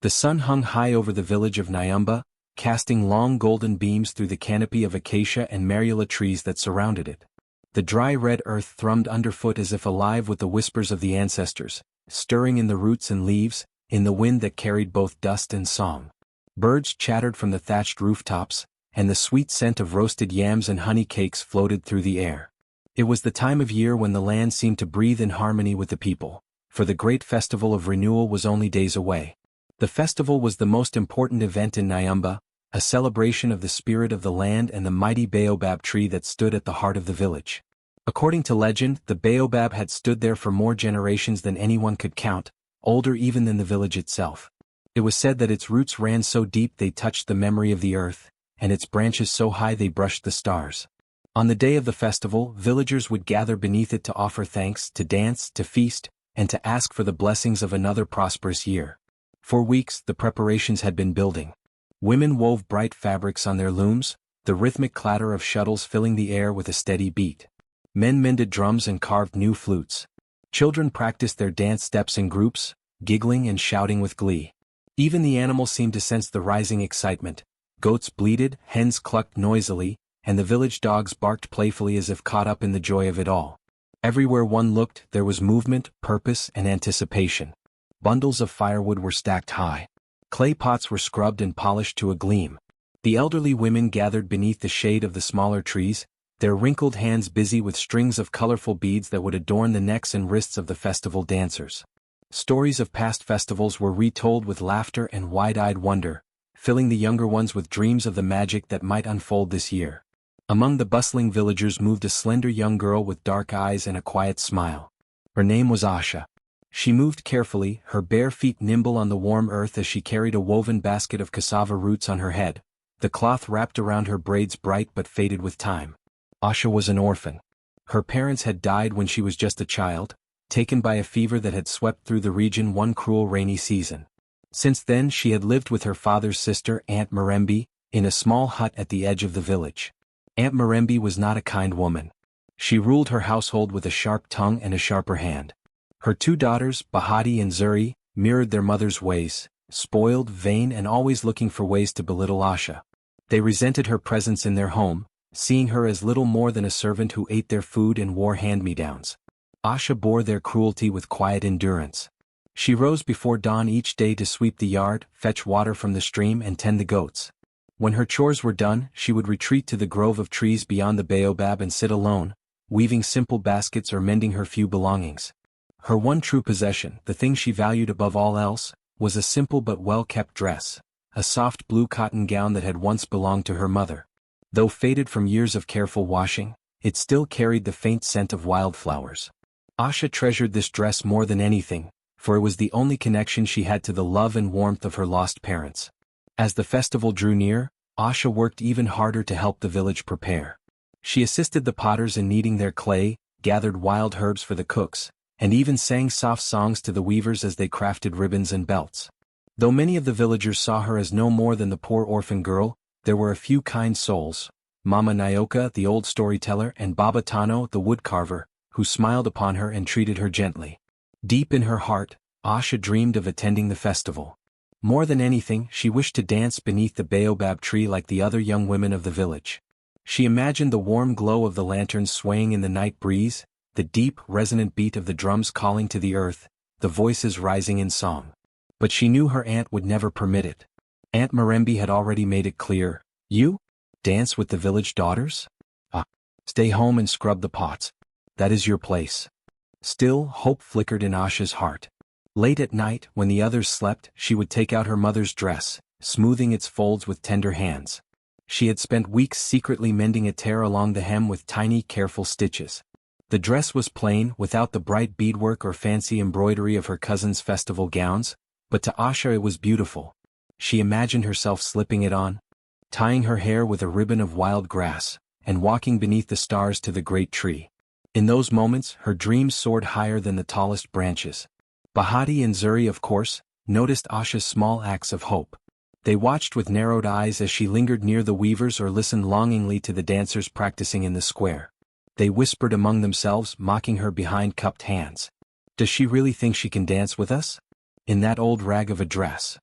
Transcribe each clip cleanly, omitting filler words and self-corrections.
The sun hung high over the village of Nyumba, casting long golden beams through the canopy of acacia and marula trees that surrounded it. The dry red earth thrummed underfoot as if alive with the whispers of the ancestors, stirring in the roots and leaves, in the wind that carried both dust and song. Birds chattered from the thatched rooftops, and the sweet scent of roasted yams and honey cakes floated through the air. It was the time of year when the land seemed to breathe in harmony with the people, for the great festival of renewal was only days away. The festival was the most important event in Nyumba, a celebration of the spirit of the land and the mighty baobab tree that stood at the heart of the village. According to legend, the baobab had stood there for more generations than anyone could count, older even than the village itself. It was said that its roots ran so deep they touched the memory of the earth, and its branches so high they brushed the stars. On the day of the festival, villagers would gather beneath it to offer thanks, to dance, to feast, and to ask for the blessings of another prosperous year. For weeks, the preparations had been building. Women wove bright fabrics on their looms, the rhythmic clatter of shuttles filling the air with a steady beat. Men mended drums and carved new flutes. Children practiced their dance steps in groups, giggling and shouting with glee. Even the animals seemed to sense the rising excitement. Goats bleated, hens clucked noisily, and the village dogs barked playfully as if caught up in the joy of it all. Everywhere one looked, there was movement, purpose, and anticipation. Bundles of firewood were stacked high. Clay pots were scrubbed and polished to a gleam. The elderly women gathered beneath the shade of the smaller trees, their wrinkled hands busy with strings of colorful beads that would adorn the necks and wrists of the festival dancers. Stories of past festivals were retold with laughter and wide-eyed wonder, filling the younger ones with dreams of the magic that might unfold this year. Among the bustling villagers moved a slender young girl with dark eyes and a quiet smile. Her name was Asha. She moved carefully, her bare feet nimble on the warm earth as she carried a woven basket of cassava roots on her head, the cloth wrapped around her braids bright but faded with time. Asha was an orphan. Her parents had died when she was just a child, taken by a fever that had swept through the region one cruel rainy season. Since then she had lived with her father's sister, Aunt Marembe, in a small hut at the edge of the village. Aunt Marembe was not a kind woman. She ruled her household with a sharp tongue and a sharper hand. Her two daughters, Bahati and Zuri, mirrored their mother's ways, spoiled, vain, and always looking for ways to belittle Asha. They resented her presence in their home, seeing her as little more than a servant who ate their food and wore hand-me-downs. Asha bore their cruelty with quiet endurance. She rose before dawn each day to sweep the yard, fetch water from the stream, and tend the goats. When her chores were done, she would retreat to the grove of trees beyond the baobab and sit alone, weaving simple baskets or mending her few belongings. Her one true possession, the thing she valued above all else, was a simple but well-kept dress, a soft blue cotton gown that had once belonged to her mother. Though faded from years of careful washing, it still carried the faint scent of wildflowers. Asha treasured this dress more than anything, for it was the only connection she had to the love and warmth of her lost parents. As the festival drew near, Asha worked even harder to help the village prepare. She assisted the potters in kneading their clay, gathered wild herbs for the cooks, and even sang soft songs to the weavers as they crafted ribbons and belts. Though many of the villagers saw her as no more than the poor orphan girl, there were a few kind souls, Mama Nyoka, the old storyteller, and Baba Tano, the woodcarver, who smiled upon her and treated her gently. Deep in her heart, Asha dreamed of attending the festival. More than anything, she wished to dance beneath the baobab tree like the other young women of the village. She imagined the warm glow of the lanterns swaying in the night breeze, the deep, resonant beat of the drums calling to the earth, the voices rising in song. But she knew her aunt would never permit it. Aunt Marembe had already made it clear, "You? Dance with the village daughters? Ah, stay home and scrub the pots. That is your place." Still, hope flickered in Asha's heart. Late at night, when the others slept, she would take out her mother's dress, smoothing its folds with tender hands. She had spent weeks secretly mending a tear along the hem with tiny, careful stitches. The dress was plain, without the bright beadwork or fancy embroidery of her cousin's festival gowns, but to Asha it was beautiful. She imagined herself slipping it on, tying her hair with a ribbon of wild grass, and walking beneath the stars to the great tree. In those moments, her dreams soared higher than the tallest branches. Bahati and Zuri, of course, noticed Asha's small acts of hope. They watched with narrowed eyes as she lingered near the weavers or listened longingly to the dancers practicing in the square. They whispered among themselves, mocking her behind cupped hands. "Does she really think she can dance with us? In that old rag of a dress?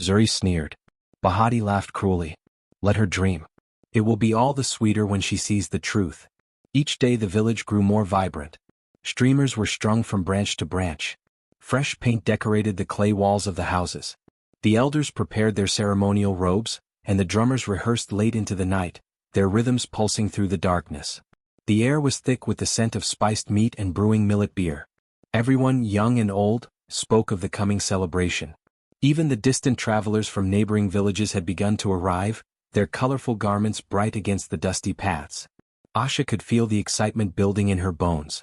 Zuri sneered. Bahati laughed cruelly. Let her dream. It will be all the sweeter when she sees the truth. Each day the village grew more vibrant. Streamers were strung from branch to branch. Fresh paint decorated the clay walls of the houses. The elders prepared their ceremonial robes, and the drummers rehearsed late into the night, their rhythms pulsing through the darkness. The air was thick with the scent of spiced meat and brewing millet beer. Everyone, young and old, spoke of the coming celebration. Even the distant travelers from neighboring villages had begun to arrive, their colorful garments bright against the dusty paths. Asha could feel the excitement building in her bones.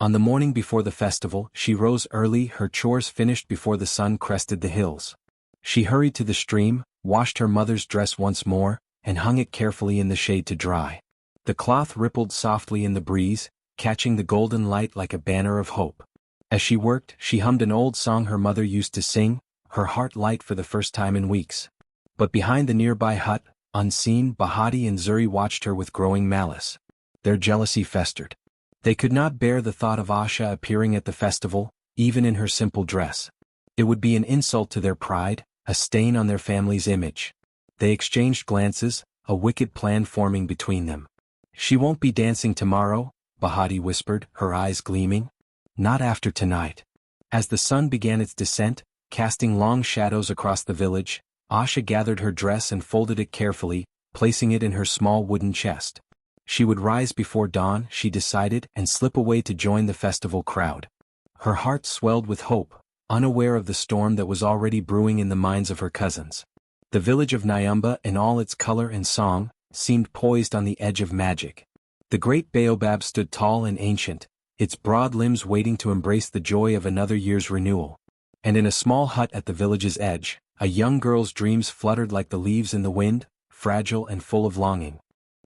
On the morning before the festival, she rose early, her chores finished before the sun crested the hills. She hurried to the stream, washed her mother's dress once more, and hung it carefully in the shade to dry. The cloth rippled softly in the breeze, catching the golden light like a banner of hope. As she worked, she hummed an old song her mother used to sing, her heart light for the first time in weeks. But behind the nearby hut, unseen, Bahati and Zuri watched her with growing malice. Their jealousy festered. They could not bear the thought of Asha appearing at the festival, even in her simple dress. It would be an insult to their pride, a stain on their family's image. They exchanged glances, a wicked plan forming between them. She won't be dancing tomorrow, Bahati whispered, her eyes gleaming. Not after tonight. As the sun began its descent, casting long shadows across the village, Asha gathered her dress and folded it carefully, placing it in her small wooden chest. She would rise before dawn, she decided, and slip away to join the festival crowd. Her heart swelled with hope, unaware of the storm that was already brewing in the minds of her cousins. The village of Nyamba, in all its color and song, seemed poised on the edge of magic. The great baobab stood tall and ancient, its broad limbs waiting to embrace the joy of another year's renewal. And in a small hut at the village's edge, a young girl's dreams fluttered like the leaves in the wind, fragile and full of longing.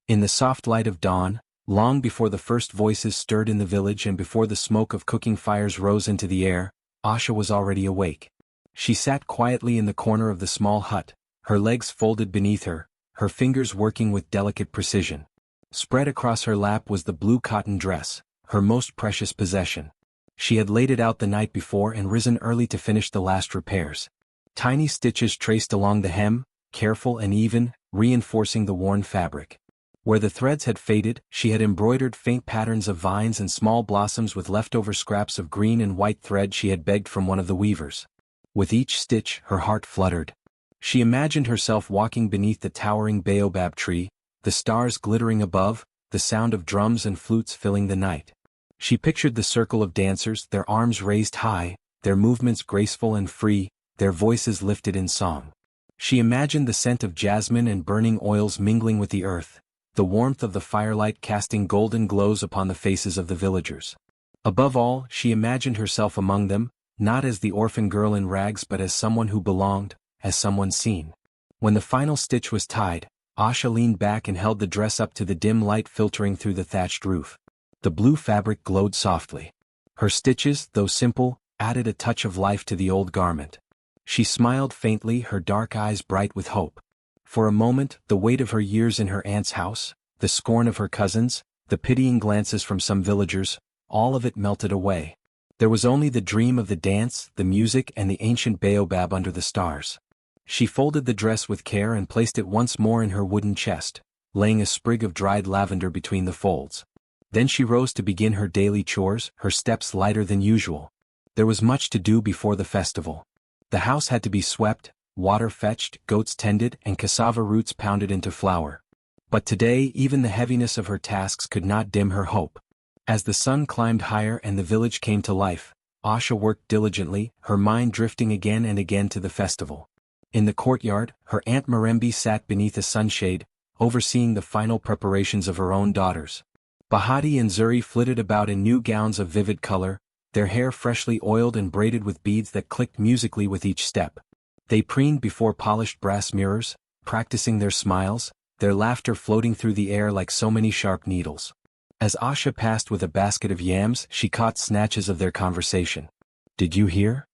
In the soft light of dawn, long before the first voices stirred in the village and before the smoke of cooking fires rose into the air, Asha was already awake. She sat quietly in the corner of the small hut, her legs folded beneath her, her fingers working with delicate precision. Spread across her lap was the blue cotton dress, her most precious possession. She had laid it out the night before and risen early to finish the last repairs. Tiny stitches traced along the hem, careful and even, reinforcing the worn fabric. Where the threads had faded, she had embroidered faint patterns of vines and small blossoms with leftover scraps of green and white thread she had begged from one of the weavers. With each stitch, her heart fluttered. She imagined herself walking beneath the towering baobab tree, the stars glittering above, the sound of drums and flutes filling the night. She pictured the circle of dancers, their arms raised high, their movements graceful and free, their voices lifted in song. She imagined the scent of jasmine and burning oils mingling with the earth, the warmth of the firelight casting golden glows upon the faces of the villagers. Above all, she imagined herself among them, not as the orphan girl in rags but as someone who belonged, as someone seen. When the final stitch was tied, Asha leaned back and held the dress up to the dim light filtering through the thatched roof. The blue fabric glowed softly. Her stitches, though simple, added a touch of life to the old garment. She smiled faintly, her dark eyes bright with hope. For a moment, the weight of her years in her aunt's house, the scorn of her cousins, the pitying glances from some villagers, all of it melted away. There was only the dream of the dance, the music and the ancient baobab under the stars. She folded the dress with care and placed it once more in her wooden chest, laying a sprig of dried lavender between the folds. Then she rose to begin her daily chores, her steps lighter than usual. There was much to do before the festival. The house had to be swept, water fetched, goats tended, and cassava roots pounded into flour. But today even the heaviness of her tasks could not dim her hope. As the sun climbed higher and the village came to life, Asha worked diligently, her mind drifting again and again to the festival. In the courtyard, her Aunt Marembi sat beneath a sunshade, overseeing the final preparations of her own daughters. Bahati and Zuri flitted about in new gowns of vivid color, their hair freshly oiled and braided with beads that clicked musically with each step. They preened before polished brass mirrors, practicing their smiles, their laughter floating through the air like so many sharp needles. As Asha passed with a basket of yams, she caught snatches of their conversation. "Did you hear?"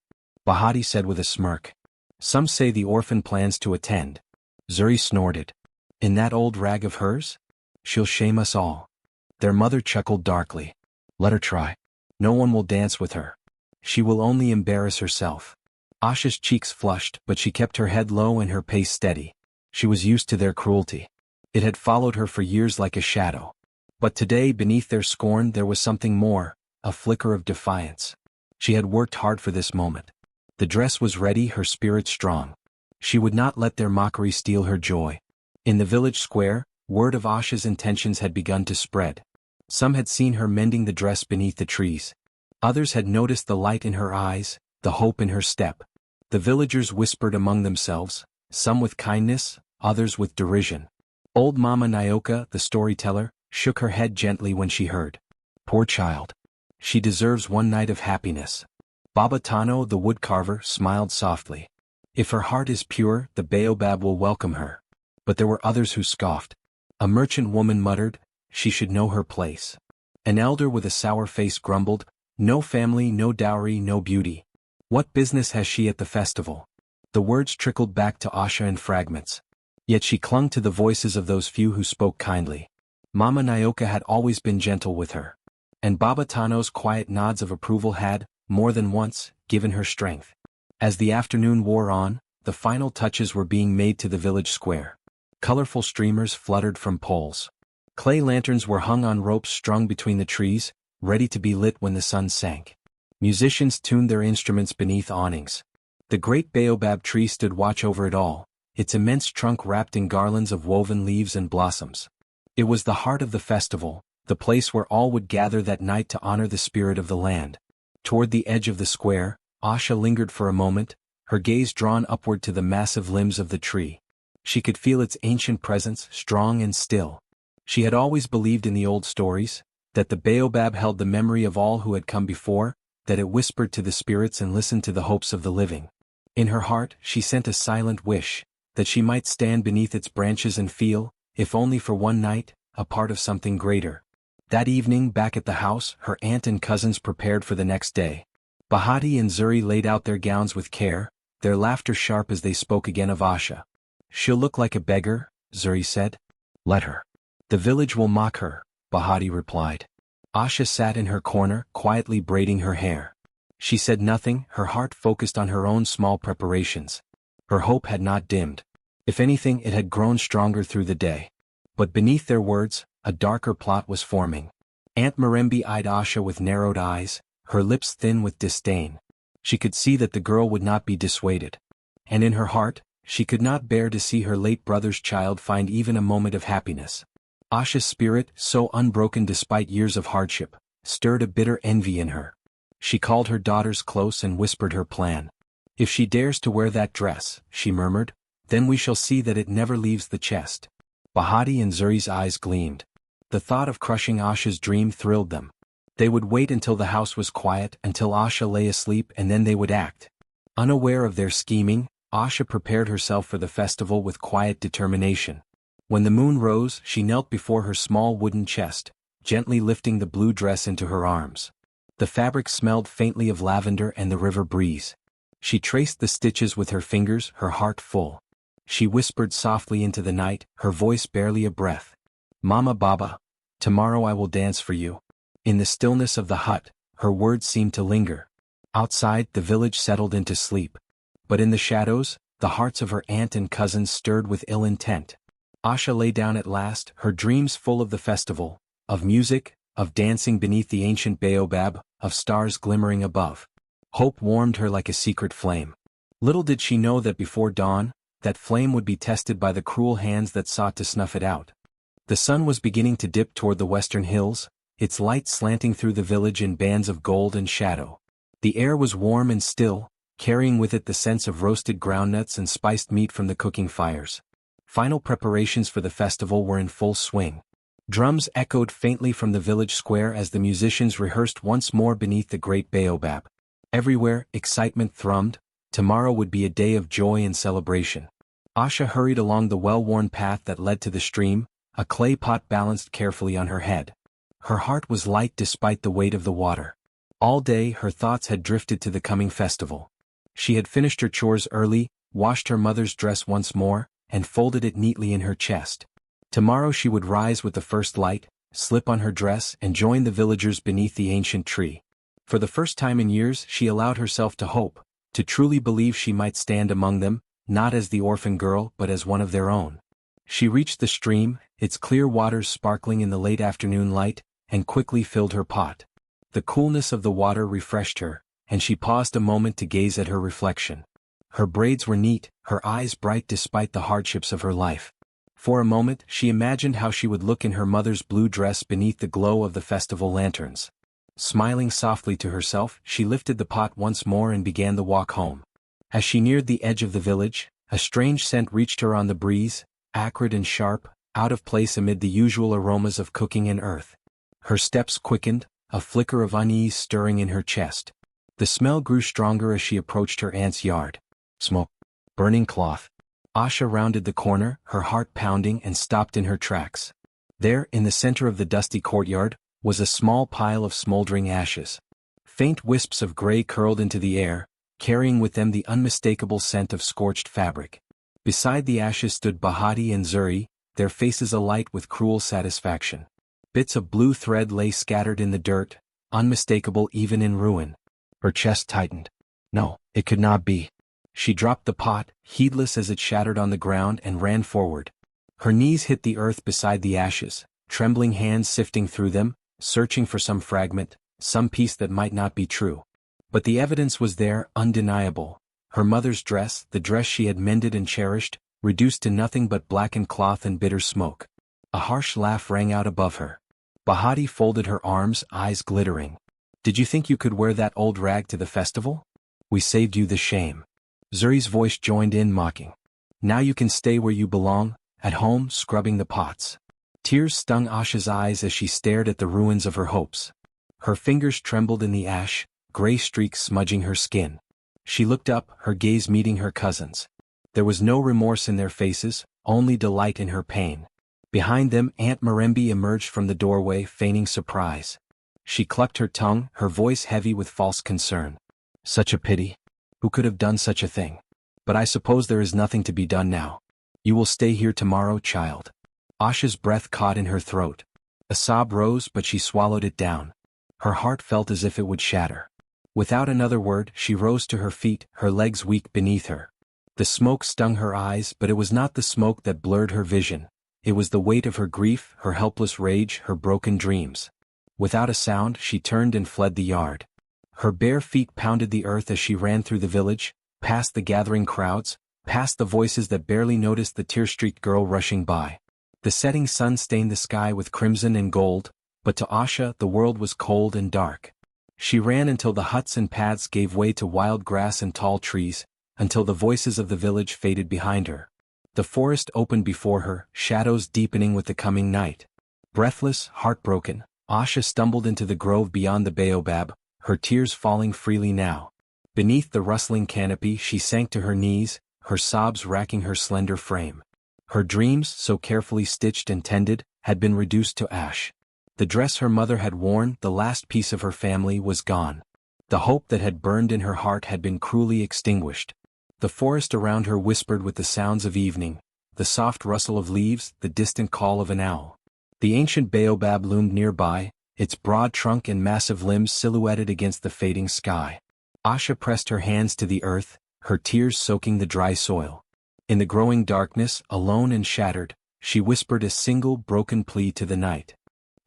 Bahati said with a smirk. "Some say the orphan plans to attend." Zuri snorted. "In that old rag of hers? She'll shame us all." Their mother chuckled darkly. "Let her try. No one will dance with her. She will only embarrass herself." Asha's cheeks flushed, but she kept her head low and her pace steady. She was used to their cruelty. It had followed her for years like a shadow. But today, beneath their scorn, there was something more, a flicker of defiance. She had worked hard for this moment. The dress was ready, her spirit strong. She would not let their mockery steal her joy. In the village square, word of Asha's intentions had begun to spread. Some had seen her mending the dress beneath the trees. Others had noticed the light in her eyes, the hope in her step. The villagers whispered among themselves, some with kindness, others with derision. Old Mama Nyoka, the storyteller, shook her head gently when she heard. Poor child. She deserves one night of happiness. Baba Tano, the woodcarver, smiled softly. If her heart is pure, the baobab will welcome her. But there were others who scoffed. A merchant woman muttered, she should know her place. An elder with a sour face grumbled, no family, no dowry, no beauty. What business has she at the festival? The words trickled back to Asha in fragments. Yet she clung to the voices of those few who spoke kindly. Mama Nyoka had always been gentle with her. And Baba Tano's quiet nods of approval had, more than once, given her strength. As the afternoon wore on, the final touches were being made to the village square. Colorful streamers fluttered from poles. Clay lanterns were hung on ropes strung between the trees, ready to be lit when the sun sank. Musicians tuned their instruments beneath awnings. The great baobab tree stood watch over it all, its immense trunk wrapped in garlands of woven leaves and blossoms. It was the heart of the festival, the place where all would gather that night to honor the spirit of the land. Toward the edge of the square, Asha lingered for a moment, her gaze drawn upward to the massive limbs of the tree. She could feel its ancient presence, strong and still. She had always believed in the old stories, that the baobab held the memory of all who had come before, that it whispered to the spirits and listened to the hopes of the living. In her heart, she sent a silent wish, that she might stand beneath its branches and feel, if only for one night, a part of something greater. That evening, back at the house, her aunt and cousins prepared for the next day. Bahati and Zuri laid out their gowns with care, their laughter sharp as they spoke again of Asha. She'll look like a beggar, Zuri said. Let her. The village will mock her, Bahati replied. Asha sat in her corner, quietly braiding her hair. She said nothing, her heart focused on her own small preparations. Her hope had not dimmed. If anything, it had grown stronger through the day. But beneath their words, a darker plot was forming. Aunt Marembi eyed Asha with narrowed eyes, her lips thin with disdain. She could see that the girl would not be dissuaded. And in her heart, she could not bear to see her late brother's child find even a moment of happiness. Asha's spirit, so unbroken despite years of hardship, stirred a bitter envy in her. She called her daughters close and whispered her plan. If she dares to wear that dress, she murmured, then we shall see that it never leaves the chest. Bahati and Zuri's eyes gleamed. The thought of crushing Asha's dream thrilled them. They would wait until the house was quiet, until Asha lay asleep, and then they would act. Unaware of their scheming, Asha prepared herself for the festival with quiet determination. When the moon rose, she knelt before her small wooden chest, gently lifting the blue dress into her arms. The fabric smelled faintly of lavender and the river breeze. She traced the stitches with her fingers, her heart full. She whispered softly into the night, her voice barely a breath. Mama Baba, tomorrow I will dance for you. In the stillness of the hut, her words seemed to linger. Outside, the village settled into sleep. But in the shadows, the hearts of her aunt and cousins stirred with ill intent. Asha lay down at last, her dreams full of the festival, of music, of dancing beneath the ancient baobab, of stars glimmering above. Hope warmed her like a secret flame. Little did she know that before dawn, that flame would be tested by the cruel hands that sought to snuff it out. The sun was beginning to dip toward the western hills, its light slanting through the village in bands of gold and shadow. The air was warm and still, carrying with it the sense of roasted groundnuts and spiced meat from the cooking fires. Final preparations for the festival were in full swing. Drums echoed faintly from the village square as the musicians rehearsed once more beneath the great baobab. Everywhere, excitement thrummed. Tomorrow would be a day of joy and celebration. Asha hurried along the well-worn path that led to the stream, a clay pot balanced carefully on her head. Her heart was light despite the weight of the water. All day, her thoughts had drifted to the coming festival. She had finished her chores early, washed her mother's dress once more, and folded it neatly in her chest. Tomorrow she would rise with the first light, slip on her dress, and join the villagers beneath the ancient tree. For the first time in years, she allowed herself to hope, to truly believe she might stand among them, not as the orphan girl but as one of their own. She reached the stream, its clear waters sparkling in the late afternoon light, and quickly filled her pot. The coolness of the water refreshed her, and she paused a moment to gaze at her reflection. Her braids were neat, her eyes bright despite the hardships of her life. For a moment she imagined how she would look in her mother's blue dress beneath the glow of the festival lanterns. Smiling softly to herself, she lifted the pot once more and began the walk home. As she neared the edge of the village, a strange scent reached her on the breeze, acrid and sharp, out of place amid the usual aromas of cooking and earth. Her steps quickened, a flicker of unease stirring in her chest. The smell grew stronger as she approached her aunt's yard. Smoke. Burning cloth. Asha rounded the corner, her heart pounding, and stopped in her tracks. There, in the center of the dusty courtyard, was a small pile of smoldering ashes. Faint wisps of gray curled into the air, carrying with them the unmistakable scent of scorched fabric. Beside the ashes stood Bahati and Zuri, their faces alight with cruel satisfaction. Bits of blue thread lay scattered in the dirt, unmistakable even in ruin. Her chest tightened. No, it could not be. She dropped the pot, heedless as it shattered on the ground, and ran forward. Her knees hit the earth beside the ashes, trembling hands sifting through them, searching for some fragment, some piece that might not be true. But the evidence was there, undeniable. Her mother's dress, the dress she had mended and cherished, reduced to nothing but blackened cloth and bitter smoke. A harsh laugh rang out above her. Bahati folded her arms, eyes glittering. Did you think you could wear that old rag to the festival? We saved you the shame. Zuri's voice joined in, mocking. Now you can stay where you belong, at home, scrubbing the pots. Tears stung Asha's eyes as she stared at the ruins of her hopes. Her fingers trembled in the ash, gray streaks smudging her skin. She looked up, her gaze meeting her cousin's. There was no remorse in their faces, only delight in her pain. Behind them, Aunt Marembi emerged from the doorway, feigning surprise. She clucked her tongue, her voice heavy with false concern. Such a pity. Who could have done such a thing? But I suppose there is nothing to be done now. You will stay here tomorrow, child. Asha's breath caught in her throat. A sob rose, but she swallowed it down. Her heart felt as if it would shatter. Without another word, she rose to her feet, her legs weak beneath her. The smoke stung her eyes, but it was not the smoke that blurred her vision. It was the weight of her grief, her helpless rage, her broken dreams. Without a sound, she turned and fled the yard. Her bare feet pounded the earth as she ran through the village, past the gathering crowds, past the voices that barely noticed the tear-streaked girl rushing by. The setting sun stained the sky with crimson and gold, but to Asha the world was cold and dark. She ran until the huts and paths gave way to wild grass and tall trees, until the voices of the village faded behind her. The forest opened before her, shadows deepening with the coming night. Breathless, heartbroken, Asha stumbled into the grove beyond the baobab, her tears falling freely now. Beneath the rustling canopy she sank to her knees, her sobs racking her slender frame. Her dreams, so carefully stitched and tended, had been reduced to ash. The dress her mother had worn, the last piece of her family, was gone. The hope that had burned in her heart had been cruelly extinguished. The forest around her whispered with the sounds of evening, the soft rustle of leaves, the distant call of an owl. The ancient baobab loomed nearby, its broad trunk and massive limbs silhouetted against the fading sky. Asha pressed her hands to the earth, her tears soaking the dry soil. In the growing darkness, alone and shattered, she whispered a single broken plea to the night.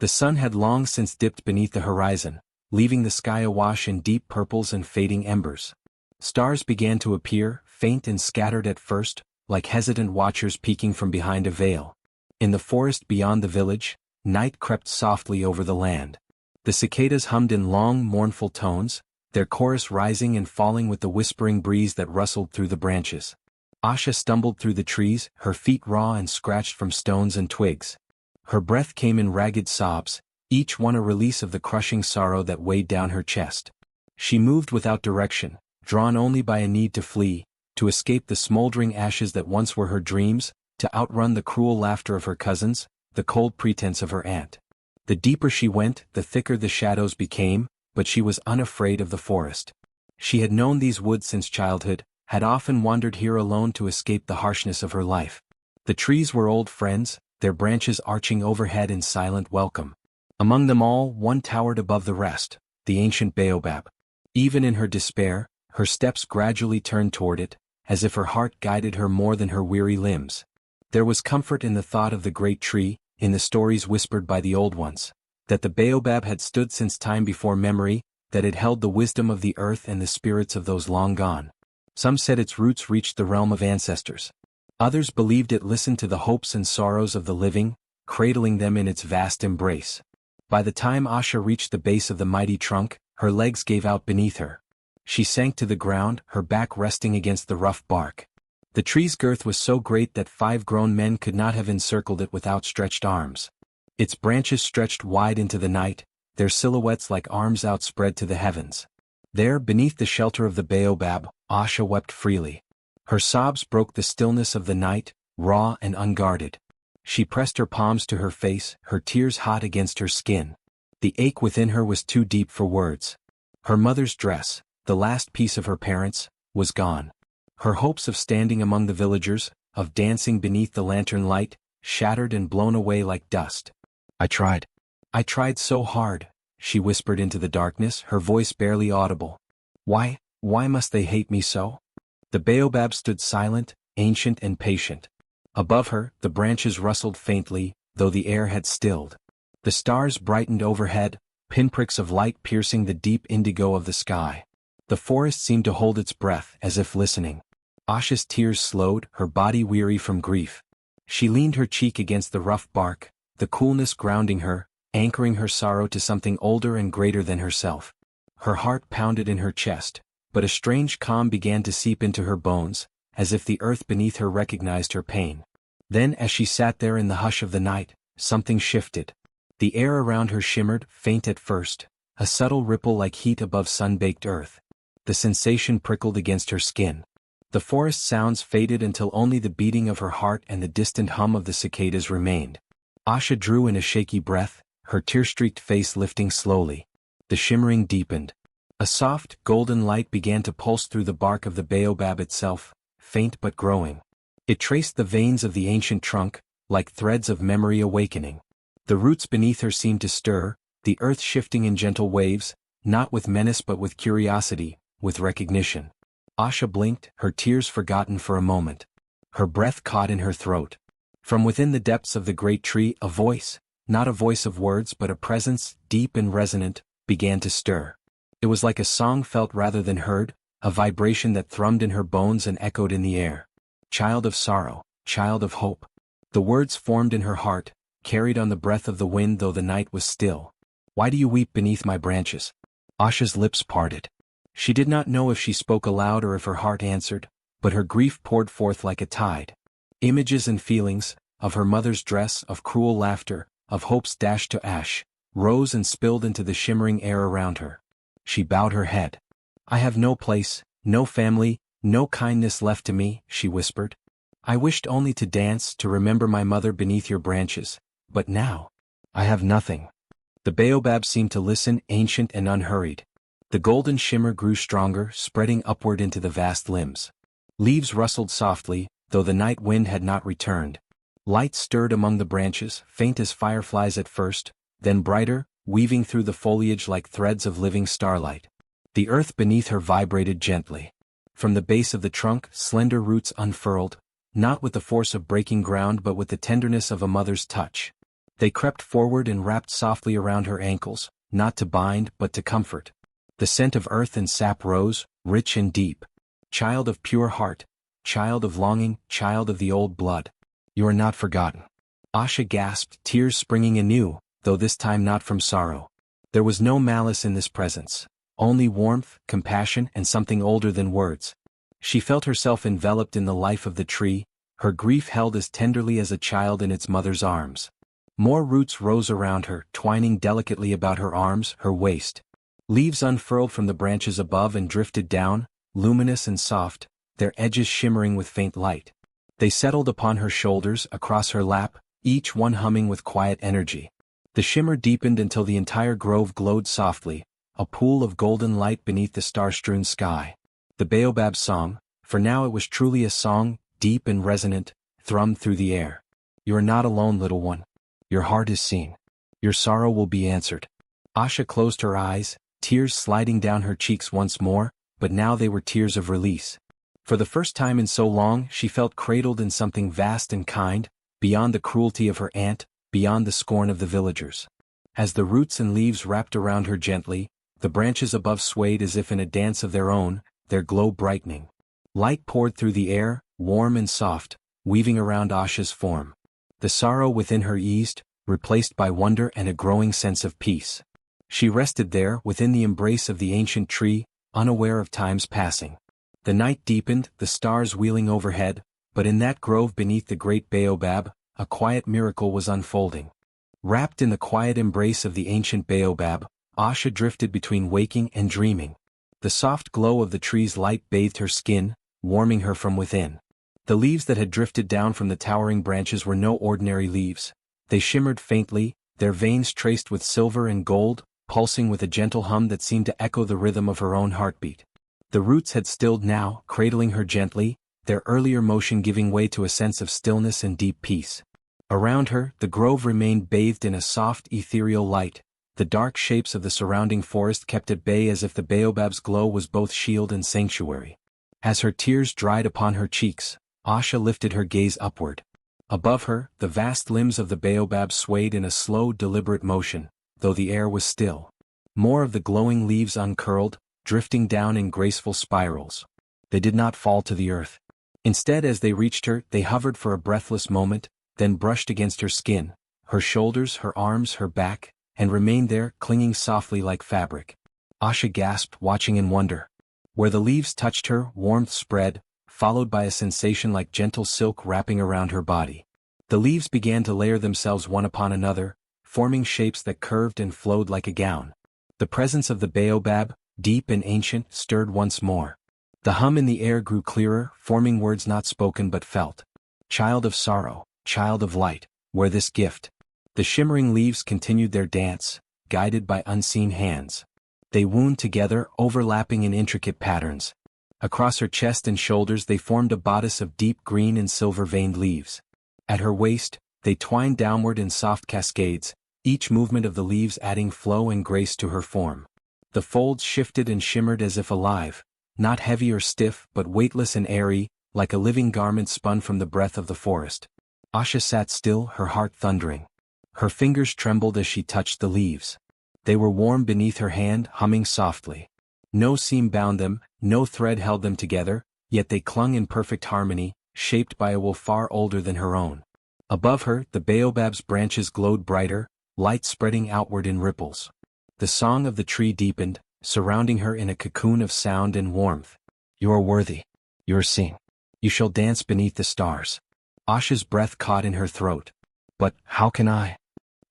The sun had long since dipped beneath the horizon, leaving the sky awash in deep purples and fading embers. Stars began to appear, faint and scattered at first, like hesitant watchers peeking from behind a veil. In the forest beyond the village, night crept softly over the land. The cicadas hummed in long, mournful tones, their chorus rising and falling with the whispering breeze that rustled through the branches. Asha stumbled through the trees, her feet raw and scratched from stones and twigs. Her breath came in ragged sobs, each one a release of the crushing sorrow that weighed down her chest. She moved without direction, drawn only by a need to flee, to escape the smoldering ashes that once were her dreams, to outrun the cruel laughter of her cousins, the cold pretense of her aunt. The deeper she went, the thicker the shadows became, but she was unafraid of the forest. She had known these woods since childhood, had often wandered here alone to escape the harshness of her life. The trees were old friends, their branches arching overhead in silent welcome. Among them all, one towered above the rest, the ancient baobab. Even in her despair, Her steps gradually turned toward it, as if her heart guided her more than her weary limbs. There was comfort in the thought of the great tree, in the stories whispered by the old ones, that the baobab had stood since time before memory, that it held the wisdom of the earth and the spirits of those long gone. Some said its roots reached the realm of ancestors. Others believed it listened to the hopes and sorrows of the living, cradling them in its vast embrace. By the time Asha reached the base of the mighty trunk, her legs gave out beneath her. She sank to the ground, her back resting against the rough bark. The tree's girth was so great that 5 grown men could not have encircled it with outstretched arms. Its branches stretched wide into the night, their silhouettes like arms outspread to the heavens. There, beneath the shelter of the baobab, Asha wept freely. Her sobs broke the stillness of the night, raw and unguarded. She pressed her palms to her face, her tears hot against her skin. The ache within her was too deep for words. Her mother's dress, the last piece of her parents', was gone. Her hopes of standing among the villagers, of dancing beneath the lantern light, shattered and blown away like dust. I tried so hard, she whispered into the darkness, her voice barely audible. Why must they hate me so? The baobab stood silent, ancient and patient. Above her, the branches rustled faintly, though the air had stilled. The stars brightened overhead, pinpricks of light piercing the deep indigo of the sky. The forest seemed to hold its breath, as if listening. Asha's tears slowed, her body weary from grief. She leaned her cheek against the rough bark, the coolness grounding her, anchoring her sorrow to something older and greater than herself. Her heart pounded in her chest, but a strange calm began to seep into her bones, as if the earth beneath her recognized her pain. Then, as she sat there in the hush of the night, something shifted. The air around her shimmered, faint at first, a subtle ripple like heat above sun-baked earth. The sensation prickled against her skin. The forest sounds faded until only the beating of her heart and the distant hum of the cicadas remained. Asha drew in a shaky breath, her tear-streaked face lifting slowly. The shimmering deepened. A soft, golden light began to pulse through the bark of the baobab itself, faint but growing. It traced the veins of the ancient trunk, like threads of memory awakening. The roots beneath her seemed to stir, the earth shifting in gentle waves, not with menace but with curiosity, with recognition. Asha blinked, her tears forgotten for a moment. Her breath caught in her throat. From within the depths of the great tree, a voice, not a voice of words but a presence, deep and resonant, began to stir. It was like a song felt rather than heard, a vibration that thrummed in her bones and echoed in the air. Child of sorrow, child of hope. The words formed in her heart, carried on the breath of the wind though the night was still. Why do you weep beneath my branches? Asha's lips parted. She did not know if she spoke aloud or if her heart answered, but her grief poured forth like a tide. Images and feelings, of her mother's dress, of cruel laughter, of hopes dashed to ash, rose and spilled into the shimmering air around her. She bowed her head. I have no place, no family, no kindness left to me, she whispered. I wished only to dance, to remember my mother beneath your branches, but now, I have nothing. The baobab seemed to listen, ancient and unhurried. The golden shimmer grew stronger, spreading upward into the vast limbs. Leaves rustled softly, though the night wind had not returned. Light stirred among the branches, faint as fireflies at first, then brighter, weaving through the foliage like threads of living starlight. The earth beneath her vibrated gently. From the base of the trunk, slender roots unfurled, not with the force of breaking ground but with the tenderness of a mother's touch. They crept forward and wrapped softly around her ankles, not to bind but to comfort. The scent of earth and sap rose, rich and deep. Child of pure heart, child of longing, child of the old blood. You are not forgotten. Asha gasped, tears springing anew, though this time not from sorrow. There was no malice in this presence, only warmth, compassion and something older than words. She felt herself enveloped in the life of the tree, her grief held as tenderly as a child in its mother's arms. More roots rose around her, twining delicately about her arms, her waist. Leaves unfurled from the branches above and drifted down, luminous and soft, their edges shimmering with faint light. They settled upon her shoulders, across her lap, each one humming with quiet energy. The shimmer deepened until the entire grove glowed softly, a pool of golden light beneath the star-strewn sky. The baobab's song, for now it was truly a song, deep and resonant, thrummed through the air. You are not alone, little one. Your heart is seen. Your sorrow will be answered. Asha closed her eyes, tears sliding down her cheeks once more, but now they were tears of release. For the first time in so long she felt cradled in something vast and kind, beyond the cruelty of her aunt, beyond the scorn of the villagers. As the roots and leaves wrapped around her gently, the branches above swayed as if in a dance of their own, their glow brightening. Light poured through the air, warm and soft, weaving around Asha's form. The sorrow within her eased, replaced by wonder and a growing sense of peace. She rested there within the embrace of the ancient tree, unaware of time's passing. The night deepened, the stars wheeling overhead, but in that grove beneath the great baobab, a quiet miracle was unfolding. Wrapped in the quiet embrace of the ancient baobab, Asha drifted between waking and dreaming. The soft glow of the tree's light bathed her skin, warming her from within. The leaves that had drifted down from the towering branches were no ordinary leaves. They shimmered faintly, their veins traced with silver and gold, pulsing with a gentle hum that seemed to echo the rhythm of her own heartbeat. The roots had stilled now, cradling her gently, their earlier motion giving way to a sense of stillness and deep peace. Around her, the grove remained bathed in a soft, ethereal light. The dark shapes of the surrounding forest kept at bay as if the baobab's glow was both shield and sanctuary. As her tears dried upon her cheeks, Asha lifted her gaze upward. Above her, the vast limbs of the baobab swayed in a slow, deliberate motion, though the air was still. More of the glowing leaves uncurled, drifting down in graceful spirals. They did not fall to the earth. Instead, as they reached her, they hovered for a breathless moment, then brushed against her skin, her shoulders, her arms, her back, and remained there, clinging softly like fabric. Asha gasped, watching in wonder. Where the leaves touched her, warmth spread, followed by a sensation like gentle silk wrapping around her body. The leaves began to layer themselves one upon another, forming shapes that curved and flowed like a gown. The presence of the baobab, deep and ancient, stirred once more. The hum in the air grew clearer, forming words not spoken but felt. Child of sorrow, child of light, wear this gift. The shimmering leaves continued their dance, guided by unseen hands. They wound together, overlapping in intricate patterns. Across her chest and shoulders they formed a bodice of deep green and silver-veined leaves. At her waist, they twined downward in soft cascades, each movement of the leaves adding flow and grace to her form. The folds shifted and shimmered as if alive, not heavy or stiff but weightless and airy, like a living garment spun from the breath of the forest. Asha sat still, her heart thundering. Her fingers trembled as she touched the leaves. They were warm beneath her hand, humming softly. No seam bound them, no thread held them together, yet they clung in perfect harmony, shaped by a will far older than her own. Above her, the baobab's branches glowed brighter, light spreading outward in ripples. The song of the tree deepened, surrounding her in a cocoon of sound and warmth. You are worthy. You are seen. You shall dance beneath the stars. Asha's breath caught in her throat. But how can I?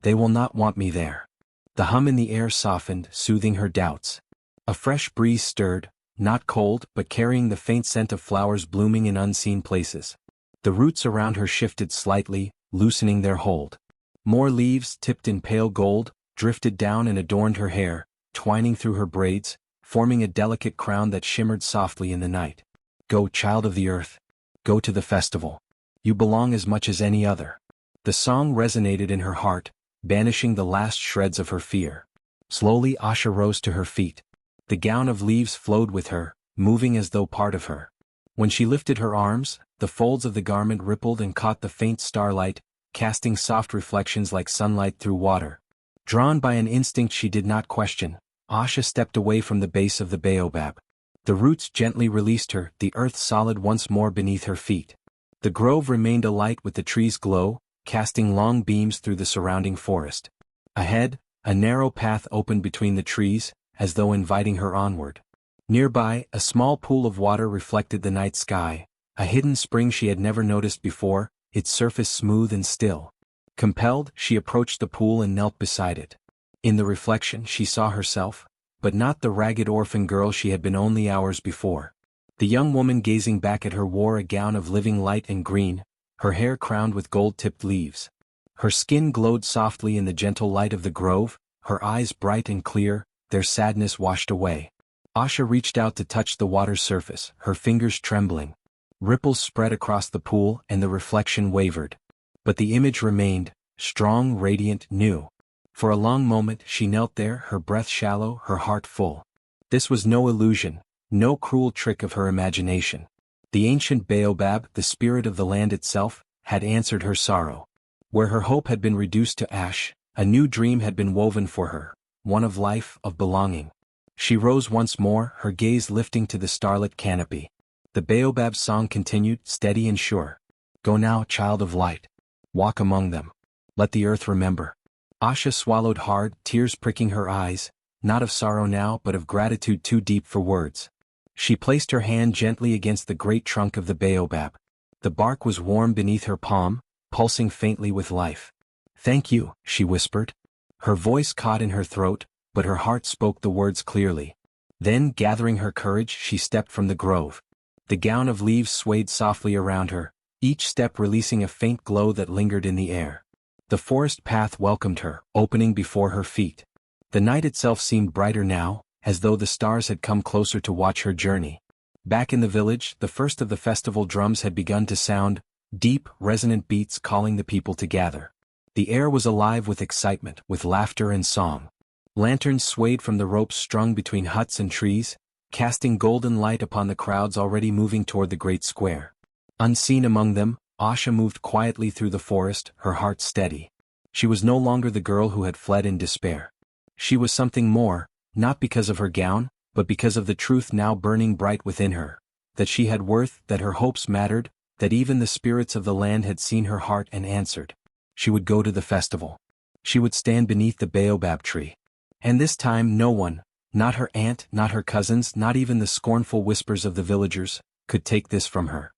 They will not want me there. The hum in the air softened, soothing her doubts. A fresh breeze stirred, not cold but carrying the faint scent of flowers blooming in unseen places. The roots around her shifted slightly, loosening their hold. More leaves, tipped in pale gold, drifted down and adorned her hair, twining through her braids, forming a delicate crown that shimmered softly in the night. Go, child of the earth. Go to the festival. You belong as much as any other. The song resonated in her heart, banishing the last shreds of her fear. Slowly Asha rose to her feet. The gown of leaves flowed with her, moving as though part of her. When she lifted her arms, the folds of the garment rippled and caught the faint starlight, casting soft reflections like sunlight through water. Drawn by an instinct she did not question, Asha stepped away from the base of the baobab. The roots gently released her, the earth solid once more beneath her feet. The grove remained alight with the tree's glow, casting long beams through the surrounding forest. Ahead, a narrow path opened between the trees, as though inviting her onward. Nearby, a small pool of water reflected the night sky, a hidden spring she had never noticed before, its surface smooth and still. Compelled, she approached the pool and knelt beside it. In the reflection she saw herself, but not the ragged orphan girl she had been only hours before. The young woman gazing back at her wore a gown of living light and green, her hair crowned with gold-tipped leaves. Her skin glowed softly in the gentle light of the grove, her eyes bright and clear, their sadness washed away. Asha reached out to touch the water's surface, her fingers trembling. Ripples spread across the pool and the reflection wavered. But the image remained, strong, radiant, new. For a long moment she knelt there, her breath shallow, her heart full. This was no illusion. no cruel trick of her imagination. The ancient baobab, the spirit of the land itself, had answered her sorrow. Where her hope had been reduced to ash, a new dream had been woven for her, one of life, of belonging. She rose once more, her gaze lifting to the starlit canopy. The baobab's song continued, steady and sure. Go now, child of light. Walk among them. Let the earth remember. Asha swallowed hard, tears pricking her eyes, not of sorrow now but of gratitude too deep for words. She placed her hand gently against the great trunk of the baobab. The bark was warm beneath her palm, pulsing faintly with life. Thank you, she whispered. Her voice caught in her throat, but her heart spoke the words clearly. Then, gathering her courage, she stepped from the grove. The gown of leaves swayed softly around her, each step releasing a faint glow that lingered in the air. The forest path welcomed her, opening before her feet. The night itself seemed brighter now, as though the stars had come closer to watch her journey. Back in the village, the first of the festival drums had begun to sound, deep, resonant beats calling the people to gather. The air was alive with excitement, with laughter and song. Lanterns swayed from the ropes strung between huts and trees, casting golden light upon the crowds already moving toward the great square. Unseen among them, Asha moved quietly through the forest, her heart steady. She was no longer the girl who had fled in despair. She was something more, not because of her gown, but because of the truth now burning bright within her, that she had worth, that her hopes mattered, that even the spirits of the land had seen her heart and answered. She would go to the festival. She would stand beneath the baobab tree. And this time no one, not her aunt, not her cousins, not even the scornful whispers of the villagers, could take this from her.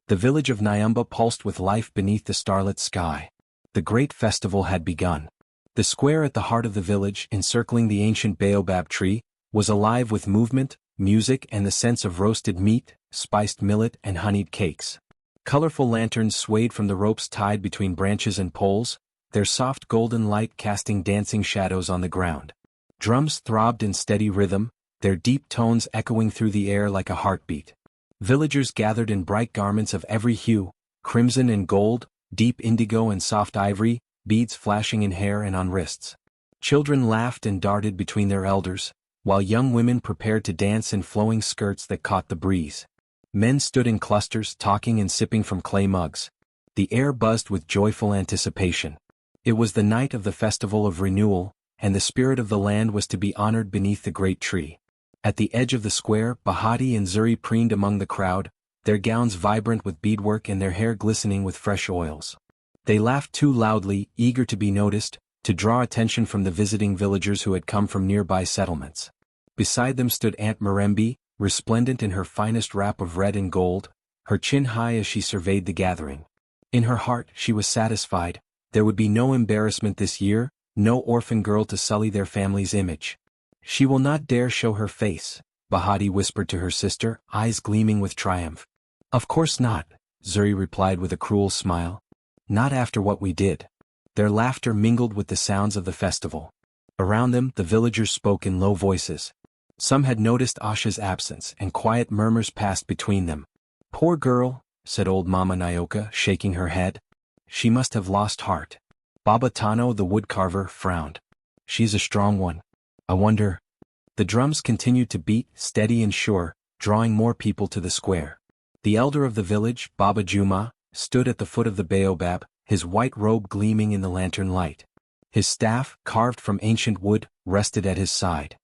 The village of Nyamba pulsed with life beneath the starlit sky. The great festival had begun. The square at the heart of the village, encircling the ancient baobab tree, was alive with movement, music and the sense of roasted meat, spiced millet and honeyed cakes. Colorful lanterns swayed from the ropes tied between branches and poles, their soft golden light casting dancing shadows on the ground. Drums throbbed in steady rhythm, their deep tones echoing through the air like a heartbeat. Villagers gathered in bright garments of every hue, crimson and gold, deep indigo and soft ivory, beads flashing in hair and on wrists. Children laughed and darted between their elders, while young women prepared to dance in flowing skirts that caught the breeze. Men stood in clusters talking and sipping from clay mugs. The air buzzed with joyful anticipation. It was the night of the festival of renewal, and the spirit of the land was to be honored beneath the great tree. At the edge of the square, Bahati and Zuri preened among the crowd, their gowns vibrant with beadwork and their hair glistening with fresh oils. They laughed too loudly, eager to be noticed, to draw attention from the visiting villagers who had come from nearby settlements. Beside them stood Aunt Marembi, resplendent in her finest wrap of red and gold, her chin high as she surveyed the gathering. In her heart, she was satisfied. There would be no embarrassment this year, no orphan girl to sully their family's image. She will not dare show her face, Bahati whispered to her sister, eyes gleaming with triumph. Of course not, Zuri replied with a cruel smile. Not after what we did. Their laughter mingled with the sounds of the festival. Around them, the villagers spoke in low voices. Some had noticed Asha's absence, and quiet murmurs passed between them. Poor girl, said old Mama Nyoka, shaking her head. She must have lost heart. Baba Tano the woodcarver frowned. She's a strong one. I wonder. The drums continued to beat, steady and sure, drawing more people to the square. The elder of the village, Baba Juma, stood at the foot of the baobab, his white robe gleaming in the lantern light. His staff, carved from ancient wood, rested at his side.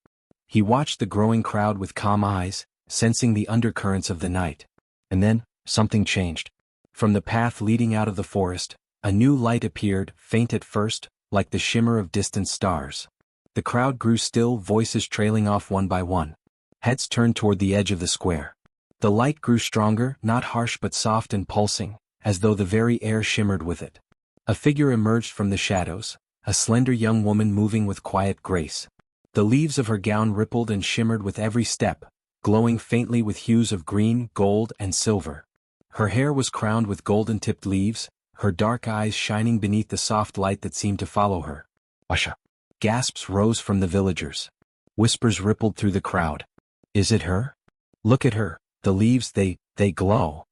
He watched the growing crowd with calm eyes, sensing the undercurrents of the night. And then, something changed. From the path leading out of the forest, a new light appeared, faint at first, like the shimmer of distant stars. The crowd grew still, voices trailing off one by one. Heads turned toward the edge of the square. The light grew stronger, not harsh but soft and pulsing, as though the very air shimmered with it. A figure emerged from the shadows, a slender young woman moving with quiet grace. The leaves of her gown rippled and shimmered with every step, glowing faintly with hues of green, gold, and silver. Her hair was crowned with golden-tipped leaves, her dark eyes shining beneath the soft light that seemed to follow her. Asha! Gasps rose from the villagers. Whispers rippled through the crowd. Is it her? Look at her, the leaves, they glow.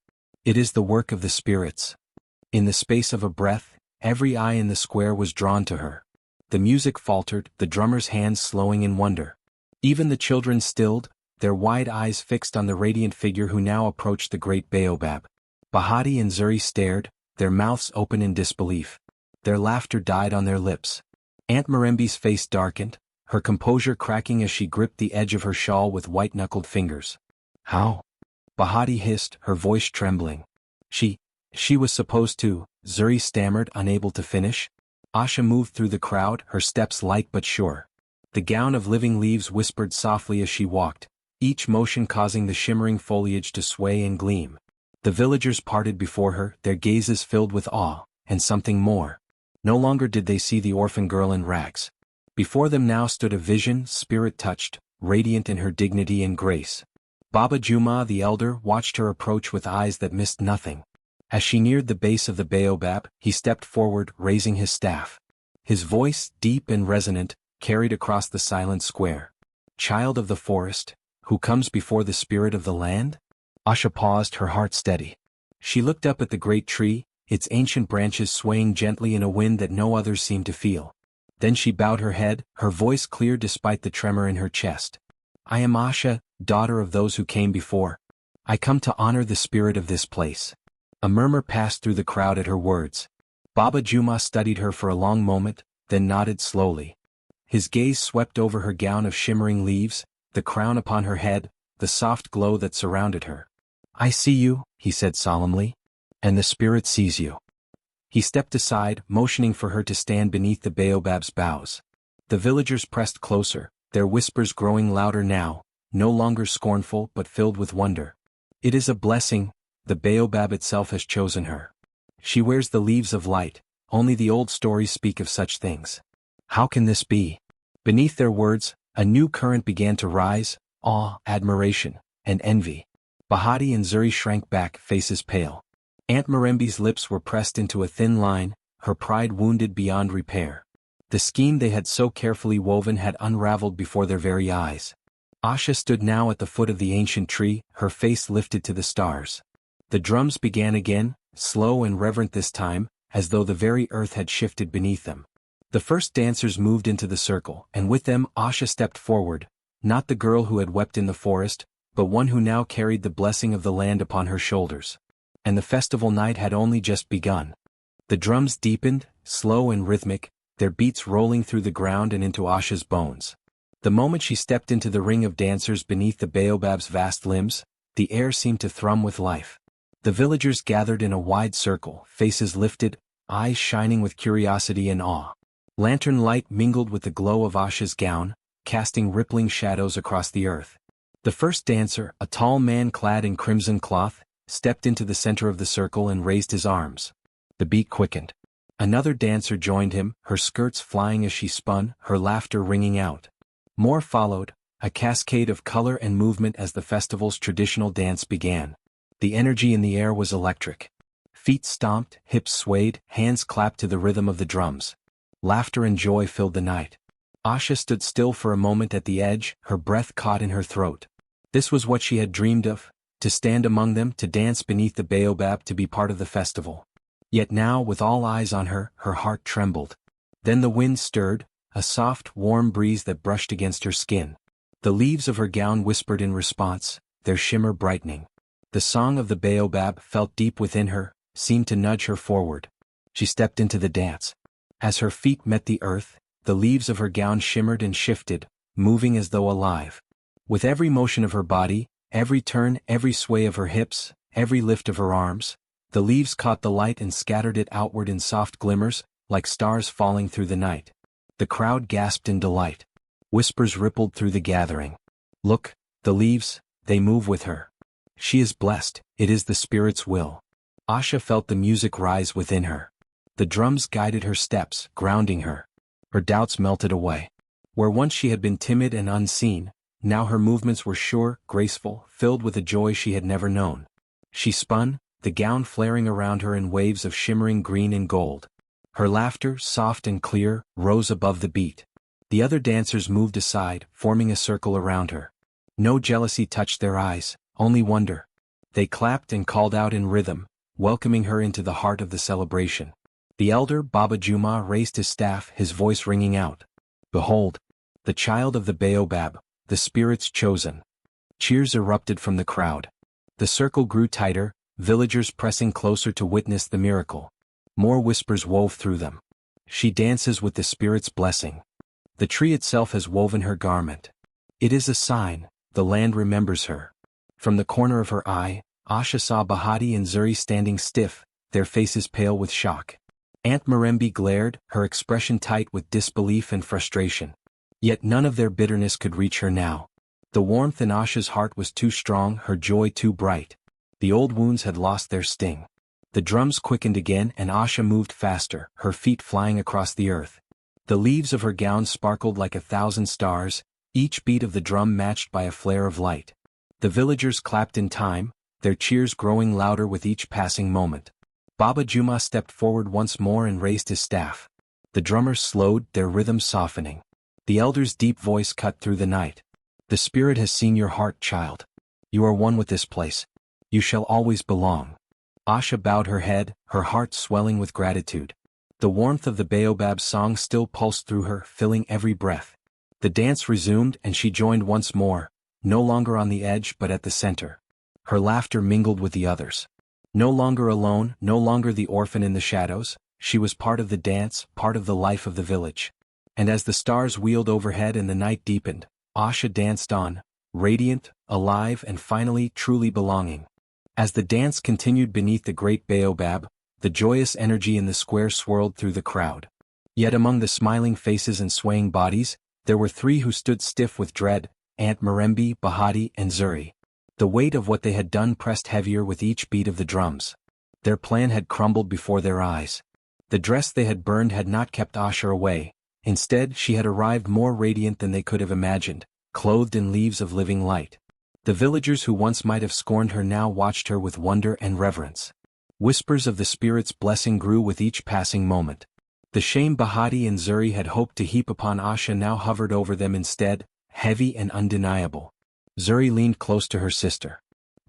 It is the work of the spirits. In the space of a breath, every eye in the square was drawn to her. The music faltered, the drummer's hands slowing in wonder. Even the children stilled, their wide eyes fixed on the radiant figure who now approached the great baobab. Bahati and Zuri stared, their mouths open in disbelief. Their laughter died on their lips. Aunt Marembe's face darkened, her composure cracking as she gripped the edge of her shawl with white-knuckled fingers. "How?" Bahati hissed, her voice trembling. She was supposed to," Zuri stammered, unable to finish. Asha moved through the crowd, her steps light but sure. The gown of living leaves whispered softly as she walked, each motion causing the shimmering foliage to sway and gleam. The villagers parted before her, their gazes filled with awe, and something more. No longer did they see the orphan girl in rags. Before them now stood a vision, spirit-touched, radiant in her dignity and grace. Baba Juma the elder watched her approach with eyes that missed nothing. As she neared the base of the baobab, he stepped forward, raising his staff. His voice, deep and resonant, carried across the silent square. "Child of the forest, who comes before the spirit of the land?" Asha paused, her heart steady. She looked up at the great tree, its ancient branches swaying gently in a wind that no others seemed to feel. Then she bowed her head, her voice clear despite the tremor in her chest. "I am Asha, daughter of those who came before. I come to honor the spirit of this place." A murmur passed through the crowd at her words. Baba Juma studied her for a long moment, then nodded slowly. His gaze swept over her gown of shimmering leaves, the crown upon her head, the soft glow that surrounded her. "I see you," he said solemnly, "and the spirit sees you." He stepped aside, motioning for her to stand beneath the baobab's boughs. The villagers pressed closer, their whispers growing louder now, no longer scornful but filled with wonder. "It is a blessing. The baobab itself has chosen her. She wears the leaves of light, only the old stories speak of such things. How can this be?" Beneath their words, a new current began to rise, awe, admiration, and envy. Bahati and Zuri shrank back, faces pale. Aunt Marembe's lips were pressed into a thin line, her pride wounded beyond repair. The scheme they had so carefully woven had unraveled before their very eyes. Asha stood now at the foot of the ancient tree, her face lifted to the stars. The drums began again, slow and reverent this time, as though the very earth had shifted beneath them. The first dancers moved into the circle, and with them Asha stepped forward, not the girl who had wept in the forest, but one who now carried the blessing of the land upon her shoulders. And the festival night had only just begun. The drums deepened, slow and rhythmic, their beats rolling through the ground and into Asha's bones. The moment she stepped into the ring of dancers beneath the baobab's vast limbs, the air seemed to thrum with life. The villagers gathered in a wide circle, faces lifted, eyes shining with curiosity and awe. Lantern light mingled with the glow of Asha's gown, casting rippling shadows across the earth. The first dancer, a tall man clad in crimson cloth, stepped into the center of the circle and raised his arms. The beat quickened. Another dancer joined him, her skirts flying as she spun, her laughter ringing out. More followed, a cascade of color and movement as the festival's traditional dance began. The energy in the air was electric. Feet stomped, hips swayed, hands clapped to the rhythm of the drums. Laughter and joy filled the night. Asha stood still for a moment at the edge, her breath caught in her throat. This was what she had dreamed of, to stand among them, to dance beneath the baobab, to be part of the festival. Yet now, with all eyes on her, her heart trembled. Then the wind stirred, a soft, warm breeze that brushed against her skin. The leaves of her gown whispered in response, their shimmer brightening. The song of the baobab felt deep within her, seemed to nudge her forward. She stepped into the dance. As her feet met the earth, the leaves of her gown shimmered and shifted, moving as though alive. With every motion of her body, every turn, every sway of her hips, every lift of her arms, the leaves caught the light and scattered it outward in soft glimmers, like stars falling through the night. The crowd gasped in delight. Whispers rippled through the gathering. "Look, the leaves, they move with her. She is blessed, it is the spirit's will." Asha felt the music rise within her. The drums guided her steps, grounding her. Her doubts melted away. Where once she had been timid and unseen, now her movements were sure, graceful, filled with a joy she had never known. She spun, the gown flaring around her in waves of shimmering green and gold. Her laughter, soft and clear, rose above the beat. The other dancers moved aside, forming a circle around her. No jealousy touched their eyes, only wonder. They clapped and called out in rhythm, welcoming her into the heart of the celebration. The elder, Baba Juma, raised his staff, his voice ringing out. "Behold, the child of the baobab, the spirit's chosen. Cheers erupted from the crowd. The circle grew tighter, villagers pressing closer to witness the miracle. More whispers wove through them. She dances with the spirit's blessing. The tree itself has woven her garment. It is a sign, the land remembers her. From the corner of her eye, Asha saw Bahati and Zuri standing stiff, their faces pale with shock. Aunt Marembi glared, her expression tight with disbelief and frustration. Yet none of their bitterness could reach her now. The warmth in Asha's heart was too strong, her joy too bright. The old wounds had lost their sting. The drums quickened again and Asha moved faster, her feet flying across the earth. The leaves of her gown sparkled like 1,000 stars, each beat of the drum matched by a flare of light. The villagers clapped in time, their cheers growing louder with each passing moment. Baba Juma stepped forward once more and raised his staff. The drummers slowed, their rhythm softening. The elder's deep voice cut through the night. The spirit has seen your heart, child. You are one with this place. You shall always belong. Asha bowed her head, her heart swelling with gratitude. The warmth of the baobab song still pulsed through her, filling every breath. The dance resumed and she joined once more, no longer on the edge but at the center. Her laughter mingled with the others. No longer alone, no longer the orphan in the shadows, she was part of the dance, part of the life of the village. And as the stars wheeled overhead and the night deepened, Asha danced on, radiant, alive and finally truly belonging. As the dance continued beneath the great baobab, the joyous energy in the square swirled through the crowd. Yet among the smiling faces and swaying bodies, there were 3 who stood stiff with dread, Aunt Marembi, Bahati and Zuri. The weight of what they had done pressed heavier with each beat of the drums. Their plan had crumbled before their eyes. The dress they had burned had not kept Asha away. Instead, she had arrived more radiant than they could have imagined, clothed in leaves of living light. The villagers who once might have scorned her now watched her with wonder and reverence. Whispers of the spirit's blessing grew with each passing moment. The shame Bahati and Zuri had hoped to heap upon Asha now hovered over them instead, heavy and undeniable. Zuri leaned close to her sister.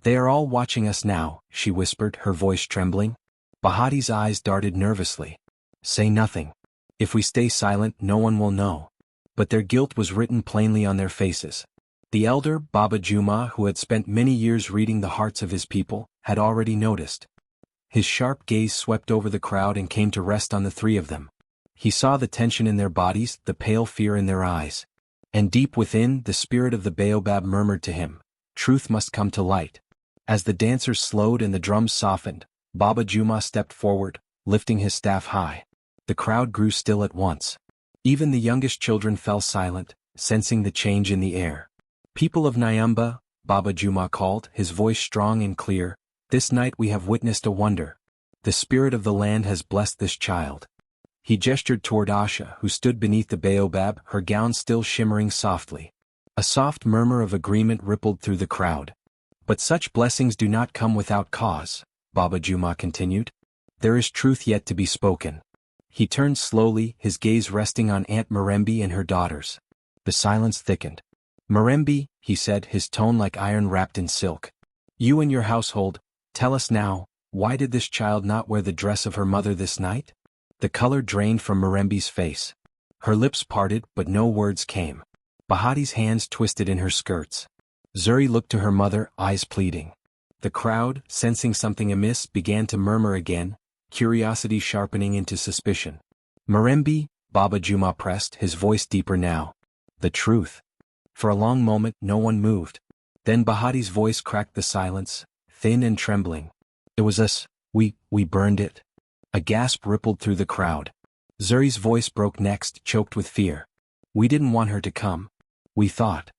They are all watching us now, she whispered, her voice trembling. Bahati's eyes darted nervously. Say nothing. If we stay silent, no one will know. But their guilt was written plainly on their faces. The elder, Baba Juma, who had spent many years reading the hearts of his people, had already noticed. His sharp gaze swept over the crowd and came to rest on the 3 of them. He saw the tension in their bodies, the pale fear in their eyes. And deep within, the spirit of the baobab murmured to him, truth must come to light. As the dancers slowed and the drums softened, Baba Juma stepped forward, lifting his staff high. The crowd grew still at once. Even the youngest children fell silent, sensing the change in the air. People of Nyamba, Baba Juma called, his voice strong and clear, this night we have witnessed a wonder. The spirit of the land has blessed this child. He gestured toward Asha, who stood beneath the baobab, her gown still shimmering softly. A soft murmur of agreement rippled through the crowd. But such blessings do not come without cause, Baba Juma continued. There is truth yet to be spoken. He turned slowly, his gaze resting on Aunt Marembi and her daughters. The silence thickened. Marembi, he said, his tone like iron wrapped in silk. You and your household, tell us now, why did this child not wear the dress of her mother this night? The color drained from Marembi's face. Her lips parted, but no words came. Bahati's hands twisted in her skirts. Zuri looked to her mother, eyes pleading. The crowd, sensing something amiss, began to murmur again, curiosity sharpening into suspicion. Marembi, Baba Juma pressed, his voice deeper now. The truth. For a long moment, no one moved. Then Bahati's voice cracked the silence, thin and trembling. It was us, we burned it. A gasp rippled through the crowd. Zuri's voice broke next, choked with fear. We didn't want her to come. We thought.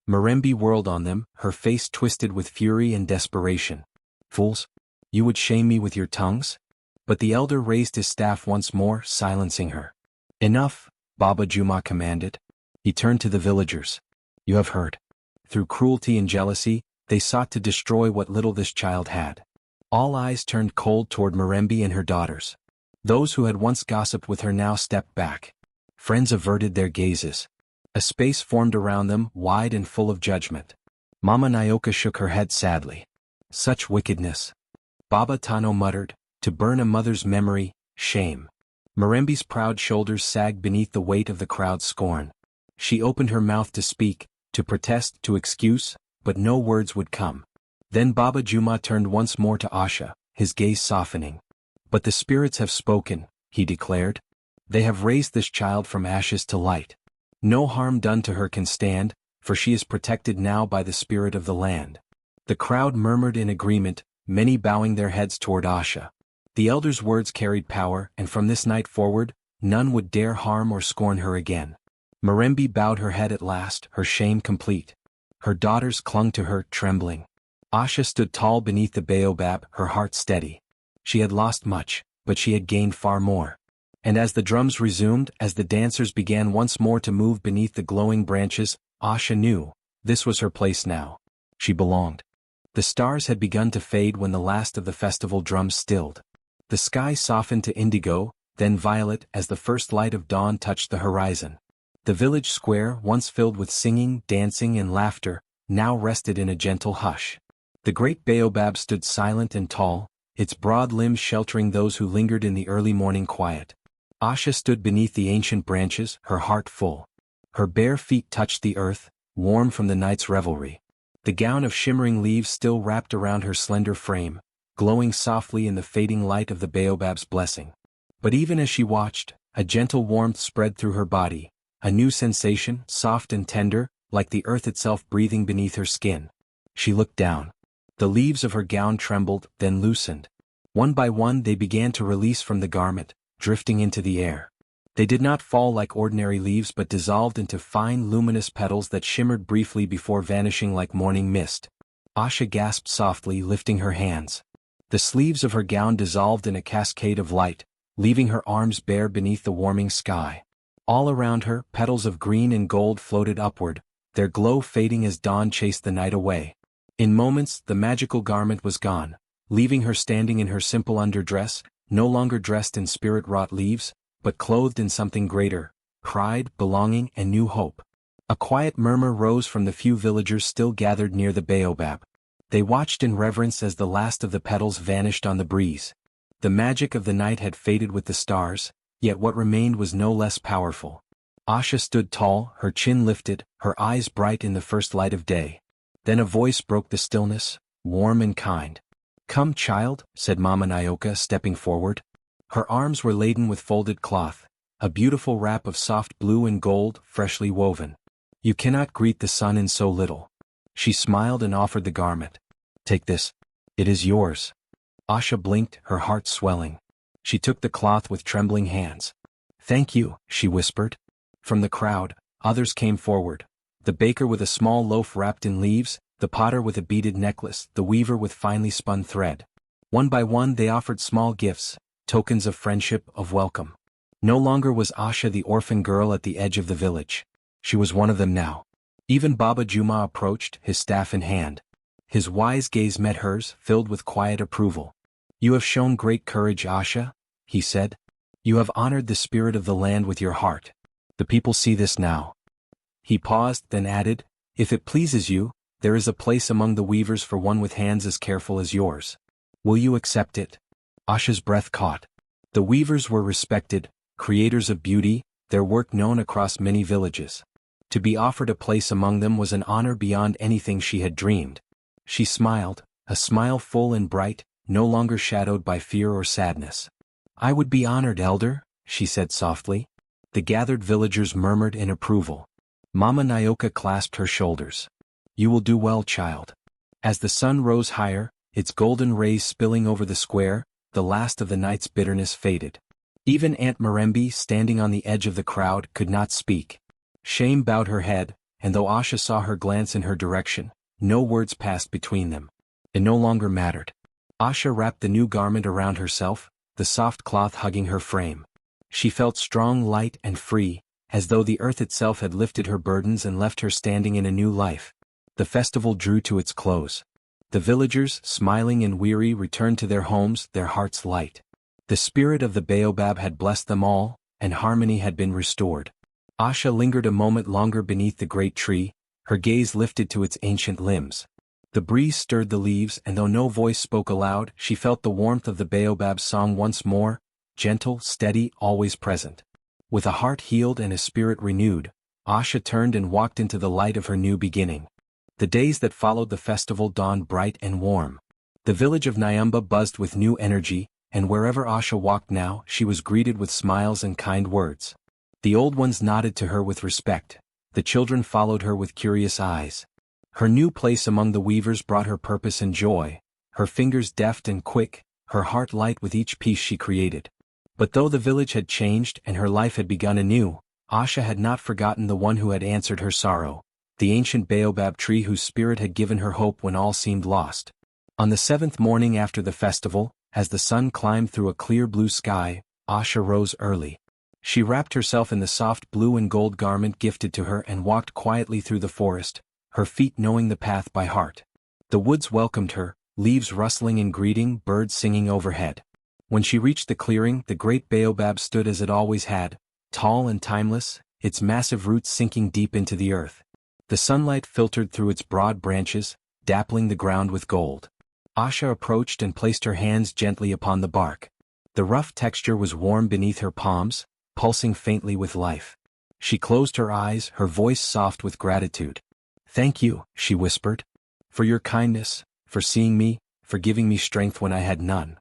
Marembi whirled on them, her face twisted with fury and desperation. Fools! You would shame me with your tongues? But the elder raised his staff once more, silencing her. Enough, Baba Juma commanded. He turned to the villagers. You have heard. Through cruelty and jealousy, they sought to destroy what little this child had. All eyes turned cold toward Marembi and her daughters. Those who had once gossiped with her now stepped back. Friends averted their gazes. A space formed around them, wide and full of judgment. Mama Nyoka shook her head sadly. Such wickedness. Baba Tano muttered, to burn a mother's memory, shame. Marembi's proud shoulders sagged beneath the weight of the crowd's scorn. She opened her mouth to speak, to protest, to excuse, but no words would come. Then Baba Juma turned once more to Asha, his gaze softening. "But the spirits have spoken," he declared. "They have raised this child from ashes to light. No harm done to her can stand, for she is protected now by the spirit of the land." The crowd murmured in agreement, many bowing their heads toward Asha. The elder's words carried power, and from this night forward, none would dare harm or scorn her again. Marembe bowed her head at last, her shame complete. Her daughters clung to her, trembling. Asha stood tall beneath the baobab, her heart steady. She had lost much, but she had gained far more. And as the drums resumed, as the dancers began once more to move beneath the glowing branches, Asha knew, this was her place now. She belonged. The stars had begun to fade when the last of the festival drums stilled. The sky softened to indigo, then violet as the first light of dawn touched the horizon. The village square, once filled with singing, dancing and laughter, now rested in a gentle hush. The great baobab stood silent and tall, its broad limbs sheltering those who lingered in the early morning quiet. Asha stood beneath the ancient branches, her heart full. Her bare feet touched the earth, warm from the night's revelry. The gown of shimmering leaves still wrapped around her slender frame, glowing softly in the fading light of the baobab's blessing. But even as she watched, a gentle warmth spread through her body, a new sensation, soft and tender, like the earth itself breathing beneath her skin. She looked down. The leaves of her gown trembled, then loosened. One by one they began to release from the garment, drifting into the air. They did not fall like ordinary leaves but dissolved into fine luminous petals that shimmered briefly before vanishing like morning mist. Asha gasped softly, lifting her hands. The sleeves of her gown dissolved in a cascade of light, leaving her arms bare beneath the warming sky. All around her, petals of green and gold floated upward, their glow fading as dawn chased the night away. In moments, the magical garment was gone, leaving her standing in her simple underdress, no longer dressed in spirit-wrought leaves, but clothed in something greater, pride, belonging, and new hope. A quiet murmur rose from the few villagers still gathered near the baobab. They watched in reverence as the last of the petals vanished on the breeze. The magic of the night had faded with the stars, yet what remained was no less powerful. Asha stood tall, her chin lifted, her eyes bright in the first light of day. Then a voice broke the stillness, warm and kind. "Come, child," said Mama Nyoka, stepping forward. Her arms were laden with folded cloth, a beautiful wrap of soft blue and gold, freshly woven. "You cannot greet the sun in so little." She smiled and offered the garment. "Take this. It is yours." Asha blinked, her heart swelling. She took the cloth with trembling hands. "Thank you," she whispered. From the crowd, others came forward. The baker with a small loaf wrapped in leaves, the potter with a beaded necklace, the weaver with finely spun thread. One by one they offered small gifts, tokens of friendship, of welcome. No longer was Asha the orphan girl at the edge of the village. She was one of them now. Even Baba Juma approached, his staff in hand. His wise gaze met hers, filled with quiet approval. "You have shown great courage, Asha," he said. "You have honored the spirit of the land with your heart. The people see this now." He paused, then added, "If it pleases you, there is a place among the weavers for one with hands as careful as yours. Will you accept it?" Asha's breath caught. The weavers were respected, creators of beauty, their work known across many villages. To be offered a place among them was an honor beyond anything she had dreamed. She smiled, a smile full and bright, no longer shadowed by fear or sadness. "I would be honored, elder," she said softly. The gathered villagers murmured in approval. Mama Nyoka clasped her shoulders. "You will do well, child." As the sun rose higher, its golden rays spilling over the square, the last of the night's bitterness faded. Even Aunt Marembe, standing on the edge of the crowd, could not speak. Shame bowed her head, and though Asha saw her glance in her direction, no words passed between them. It no longer mattered. Asha wrapped the new garment around herself, the soft cloth hugging her frame. She felt strong, light, and free, as though the earth itself had lifted her burdens and left her standing in a new life. The festival drew to its close. The villagers, smiling and weary, returned to their homes, their hearts light. The spirit of the baobab had blessed them all, and harmony had been restored. Asha lingered a moment longer beneath the great tree, her gaze lifted to its ancient limbs. The breeze stirred the leaves, and though no voice spoke aloud, she felt the warmth of the baobab's song once more, gentle, steady, always present. With a heart healed and a spirit renewed, Asha turned and walked into the light of her new beginning. The days that followed the festival dawned bright and warm. The village of Nyamba buzzed with new energy, and wherever Asha walked now, she was greeted with smiles and kind words. The old ones nodded to her with respect. The children followed her with curious eyes. Her new place among the weavers brought her purpose and joy, her fingers deft and quick, her heart light with each piece she created. But though the village had changed and her life had begun anew, Asha had not forgotten the one who had answered her sorrow, the ancient baobab tree whose spirit had given her hope when all seemed lost. On the 7th morning after the festival, as the sun climbed through a clear blue sky, Asha rose early. She wrapped herself in the soft blue and gold garment gifted to her and walked quietly through the forest, her feet knowing the path by heart. The woods welcomed her, leaves rustling in greeting, birds singing overhead. When she reached the clearing, the great baobab stood as it always had, tall and timeless, its massive roots sinking deep into the earth. The sunlight filtered through its broad branches, dappling the ground with gold. Asha approached and placed her hands gently upon the bark. The rough texture was warm beneath her palms, pulsing faintly with life. She closed her eyes, her voice soft with gratitude. "Thank you," she whispered, "for your kindness, for seeing me, for giving me strength when I had none."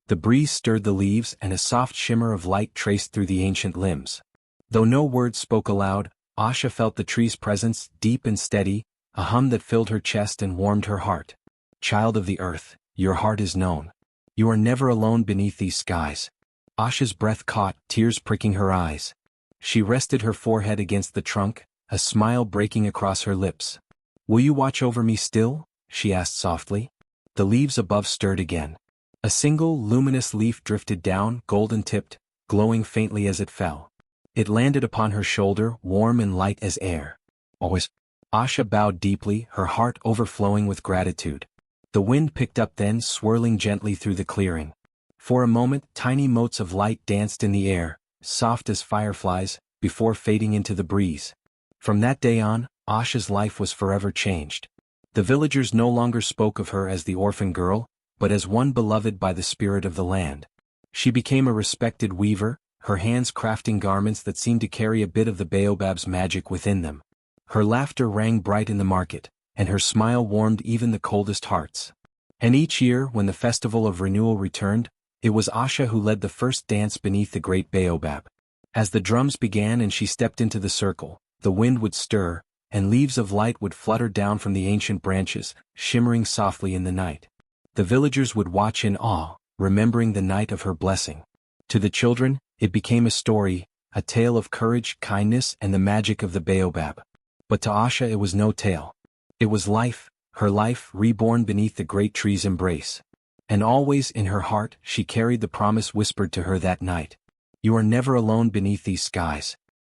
The breeze stirred the leaves and a soft shimmer of light traced through the ancient limbs. Though no words spoke aloud, Asha felt the tree's presence, deep and steady, a hum that filled her chest and warmed her heart. "Child of the earth, your heart is known. You are never alone beneath these skies." Asha's breath caught, tears pricking her eyes. She rested her forehead against the trunk, a smile breaking across her lips. "Will you watch over me still?" she asked softly. The leaves above stirred again. A single, luminous leaf drifted down, golden-tipped, glowing faintly as it fell. It landed upon her shoulder, warm and light as air. "Always." Asha bowed deeply, her heart overflowing with gratitude. The wind picked up then, swirling gently through the clearing. For a moment, tiny motes of light danced in the air, soft as fireflies, before fading into the breeze. From that day on, Asha's life was forever changed. The villagers no longer spoke of her as the orphan girl, but as one beloved by the spirit of the land. She became a respected weaver, her hands crafting garments that seemed to carry a bit of the baobab's magic within them. Her laughter rang bright in the market, and her smile warmed even the coldest hearts. And each year, when the festival of renewal returned, it was Asha who led the first dance beneath the great baobab. As the drums began and she stepped into the circle, the wind would stir, and leaves of light would flutter down from the ancient branches, shimmering softly in the night. The villagers would watch in awe, remembering the night of her blessing. To the children, it became a story, a tale of courage, kindness, and the magic of the baobab. But to Asha it was no tale. It was life, her life reborn beneath the great tree's embrace. And always in her heart she carried the promise whispered to her that night. "You are never alone beneath these skies."